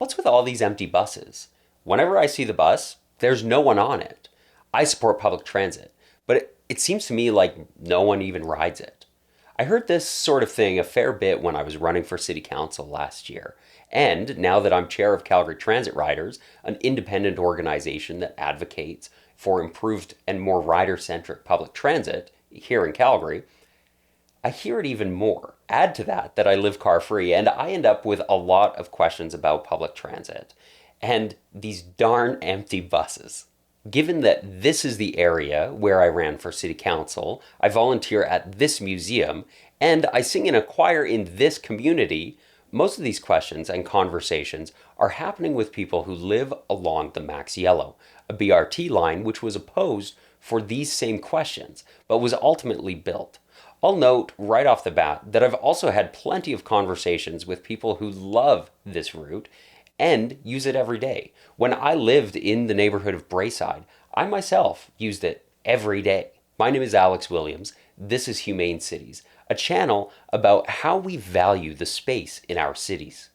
what's with all these empty buses? Whenever I see the bus, there's no one on it. I support public transit, but it seems to me like no one even rides it. I heard this sort of thing a fair bit when I was running for city council last year. And now that I'm chair of Calgary Transit Riders, an independent organization that advocates for improved and more rider-centric public transit here in Calgary, I hear it even more. Add to that I live car-free, and I end up with a lot of questions about public transit and these darn empty buses. Given that this is the area where I ran for city council, I volunteer at this museum, and I sing in a choir in this community, most of these questions and conversations are happening with people who live along the Max Yellow, a BRT line which was opposed for these same questions, but was ultimately built. I'll note right off the bat that I've also had plenty of conversations with people who love this route and use it every day. When I lived in the neighborhood of Braeside, I myself used it every day. My name is Alex Williams. This is Humane Cities, a channel about how we value the space in our cities.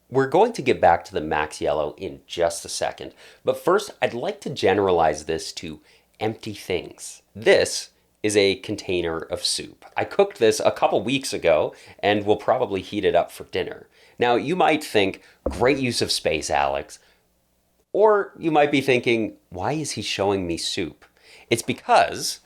We're going to get back to the Max Yellow in just a second, but first I'd like to generalize this to empty things. This is a container of soup. I cooked this a couple weeks ago and will probably heat it up for dinner. Now, you might think, great use of space, Alex. Or you might be thinking, why is he showing me soup? It's because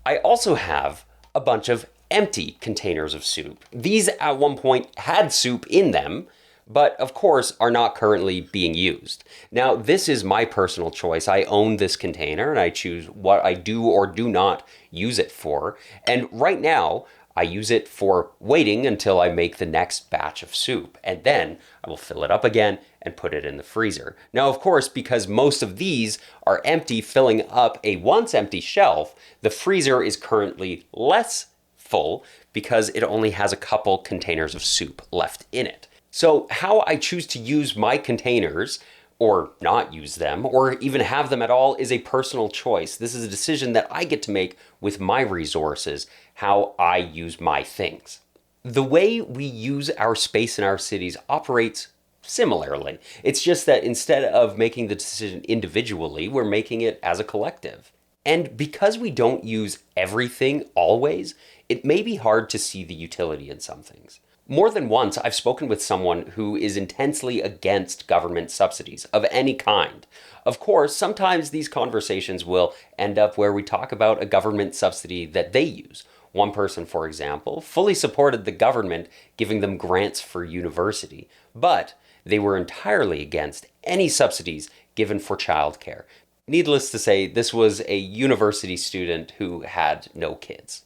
I also have a bunch of empty containers of soup. These at one point had soup in them, but of course are not currently being used. Now, this is my personal choice. I own this container and I choose what I do or do not use it for. And right now, I use it for waiting until I make the next batch of soup, and then I will fill it up again and put it in the freezer. Now, of course, because most of these are empty, filling up a once empty shelf, the freezer is currently less full because it only has a couple containers of soup left in it. So how I choose to use my containers or not use them, or even have them at all, is a personal choice. This is a decision that I get to make with my resources, how I use my things. The way we use our space in our cities operates similarly. It's just that instead of making the decision individually, we're making it as a collective. And because we don't use everything always, it may be hard to see the utility in some things. More than once, I've spoken with someone who is intensely against government subsidies of any kind. Of course, sometimes these conversations will end up where we talk about a government subsidy that they use. One person, for example, fully supported the government giving them grants for university, but they were entirely against any subsidies given for childcare. Needless to say, this was a university student who had no kids.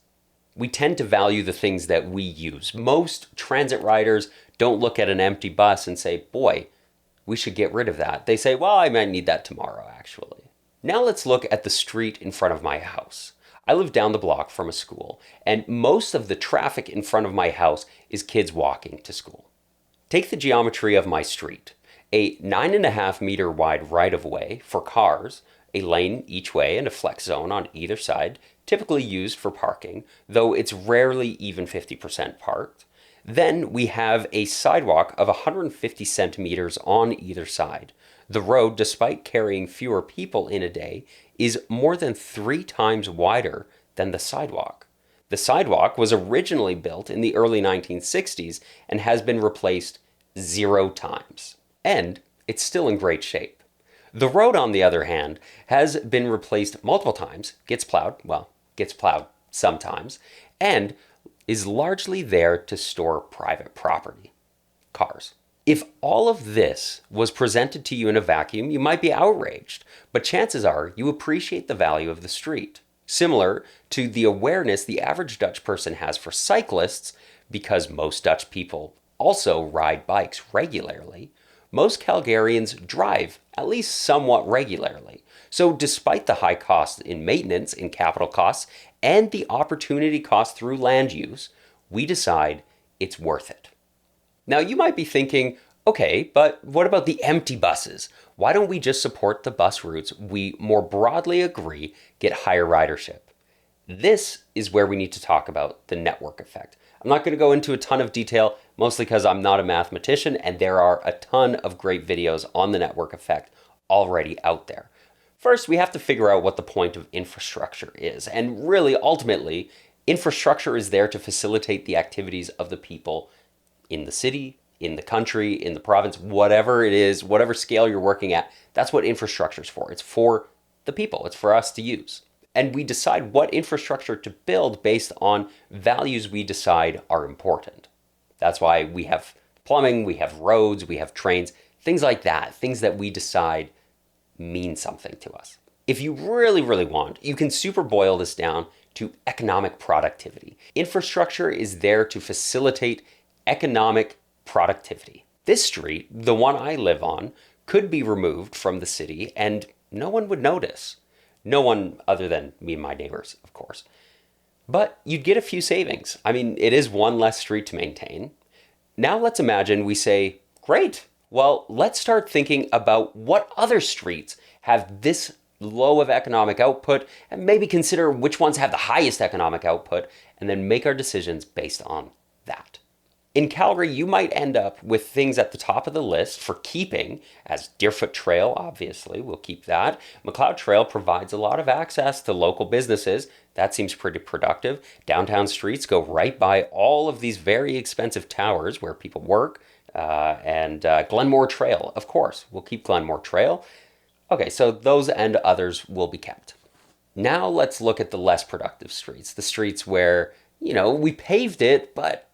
We tend to value the things that we use. Most transit riders don't look at an empty bus and say, boy, we should get rid of that. They say, well, I might need that tomorrow, actually. Now let's look at the street in front of my house. I live down the block from a school, and most of the traffic in front of my house is kids walking to school. Take the geometry of my street. A 9.5-meter wide right-of-way for cars, a lane each way and a flex zone on either side, typically used for parking, though it's rarely even 50% parked. Then we have a sidewalk of 150 centimeters on either side. The road, despite carrying fewer people in a day, is more than 3 times wider than the sidewalk. The sidewalk was originally built in the early 1960s and has been replaced 0 times. And it's still in great shape. The road, on the other hand, has been replaced multiple times, gets plowed sometimes, and is largely there to store private property, cars. If all of this was presented to you in a vacuum, you might be outraged, but chances are you appreciate the value of the street. Similar to the awareness the average Dutch person has for cyclists, because most Dutch people also ride bikes regularly, most Calgarians drive at least somewhat regularly. So despite the high costs in maintenance, in capital costs, and the opportunity cost through land use, we decide it's worth it. Now you might be thinking, okay, but what about the empty buses? Why don't we just support the bus routes we more broadly agree get higher ridership? This is where we need to talk about the network effect. I'm not going to go into a ton of detail, mostly because I'm not a mathematician, and there are a ton of great videos on the network effect already out there. First, we have to figure out what the point of infrastructure is. And really, ultimately, infrastructure is there to facilitate the activities of the people in the city, in the country, in the province, whatever it is, whatever scale you're working at. That's what infrastructure is for. It's for the people. It's for us to use. And we decide what infrastructure to build based on values we decide are important. That's why we have plumbing, we have roads, we have trains, things like that, things that we decide mean something to us. If you really, really want, you can super boil this down to economic productivity. Infrastructure is there to facilitate economic productivity. This street, the one I live on, could be removed from the city and no one would notice. No one other than me and my neighbors, of course. But you'd get a few savings. I mean, it is one less street to maintain. Now let's imagine we say, great, well, let's start thinking about what other streets have this low of economic output and maybe consider which ones have the highest economic output and then make our decisions based on that. In Calgary, you might end up with things at the top of the list for keeping, as Deerfoot Trail, obviously, we'll keep that. McLeod Trail provides a lot of access to local businesses. That seems pretty productive. Downtown streets go right by all of these very expensive towers where people work. And Glenmore Trail, of course, we'll keep Glenmore Trail. Okay, so those and others will be kept. Now let's look at the less productive streets, the streets where, we paved it, but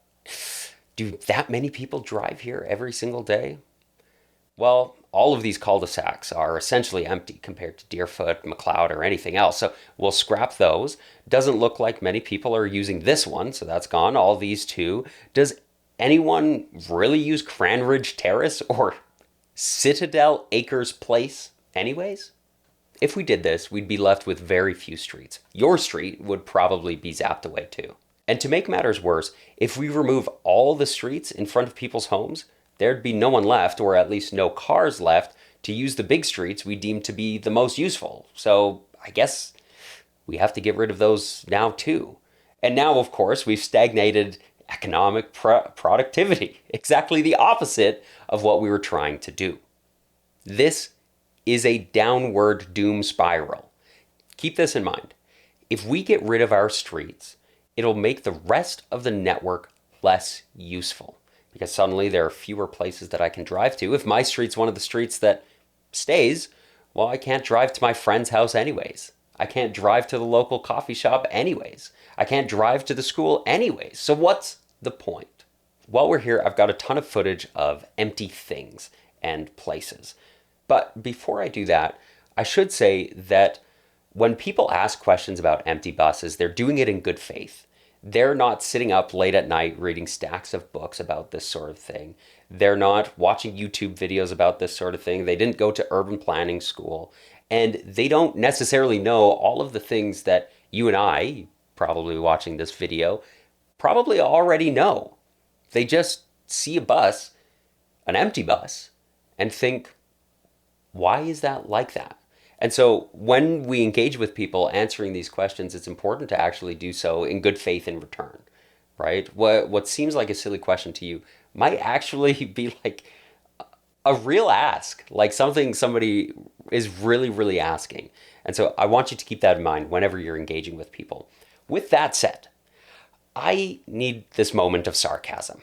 do that many people drive here every single day? Well, all of these cul-de-sacs are essentially empty compared to Deerfoot, McLeod, or anything else. So we'll scrap those. Doesn't look like many people are using this one, so that's gone. All these two. Does anyone really use Cranridge Terrace or Citadel Acres Place anyways? If we did this, we'd be left with very few streets. Your street would probably be zapped away too. And to make matters worse, if we remove all the streets in front of people's homes, there'd be no one left, or at least no cars left, to use the big streets we deem to be the most useful. So I guess we have to get rid of those now too. And now, of course, we've stagnated economic productivity, exactly the opposite of what we were trying to do. This is a downward doom spiral. Keep this in mind. If we get rid of our streets, it'll make the rest of the network less useful because suddenly there are fewer places that I can drive to. If my street's one of the streets that stays, well, I can't drive to my friend's house anyways. I can't drive to the local coffee shop anyways. I can't drive to the school anyways. So what's the point? While we're here, I've got a ton of footage of empty things and places. But before I do that, I should say that when people ask questions about empty buses, they're doing it in good faith. They're not sitting up late at night reading stacks of books about this sort of thing. They're not watching YouTube videos about this sort of thing. They didn't go to urban planning school. And they don't necessarily know all of the things that you and I, probably watching this video, probably already know. They just see a bus, an empty bus, and think, why is that like that? And so when we engage with people answering these questions, it's important to actually do so in good faith in return, right? What seems like a silly question to you might actually be like a real ask, like something somebody is really, really asking. And so I want you to keep that in mind whenever you're engaging with people. With that said, I need this moment of sarcasm.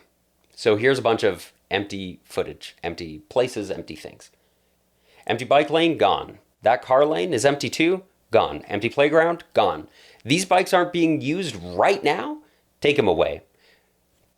So here's a bunch of empty footage, empty places, empty things. Empty bike lane, gone. That car lane is empty too, gone. Empty playground, gone. These bikes aren't being used right now, take them away.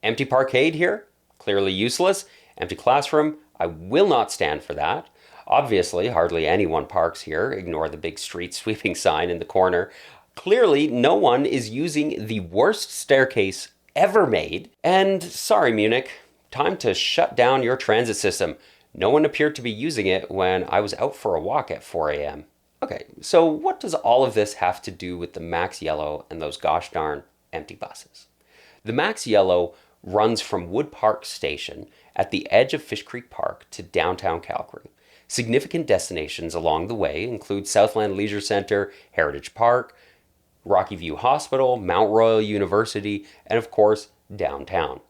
Empty parkade here, clearly useless. Empty classroom, I will not stand for that. Obviously, hardly anyone parks here, ignore the big street sweeping sign in the corner. Clearly, no one is using the worst staircase ever made. And sorry, Munich, time to shut down your transit system. No one appeared to be using it when I was out for a walk at 4 a.m. Okay, so what does all of this have to do with the Max Yellow and those gosh darn empty buses? The Max Yellow runs from Wood Park Station at the edge of Fish Creek Park to downtown Calgary. Significant destinations along the way include Southland Leisure Centre, Heritage Park, Rocky View Hospital, Mount Royal University, and of course, downtown.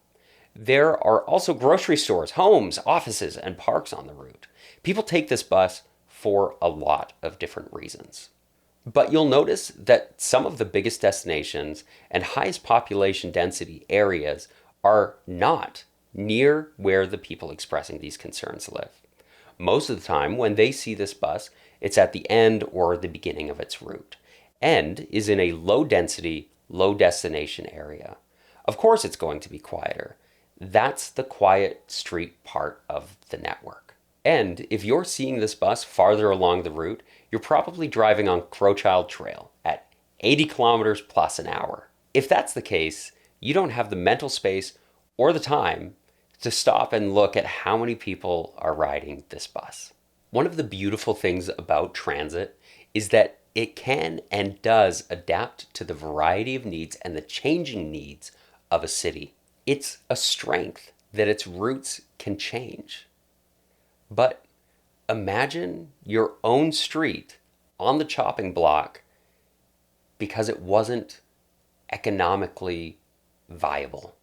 There are also grocery stores, homes, offices, and parks on the route. People take this bus for a lot of different reasons. But you'll notice that some of the biggest destinations and highest population density areas are not near where the people expressing these concerns live. Most of the time, when they see this bus, it's at the end or the beginning of its route, and is in a low density, low destination area. Of course, it's going to be quieter. That's the quiet street part of the network. And if you're seeing this bus farther along the route, you're probably driving on Crowchild Trail at 80 kilometers plus an hour. If that's the case, you don't have the mental space or the time to stop and look at how many people are riding this bus. One of the beautiful things about transit is that it can and does adapt to the variety of needs and the changing needs of a city. It's a strength that its routes can change. But imagine your own street on the chopping block because it wasn't economically viable.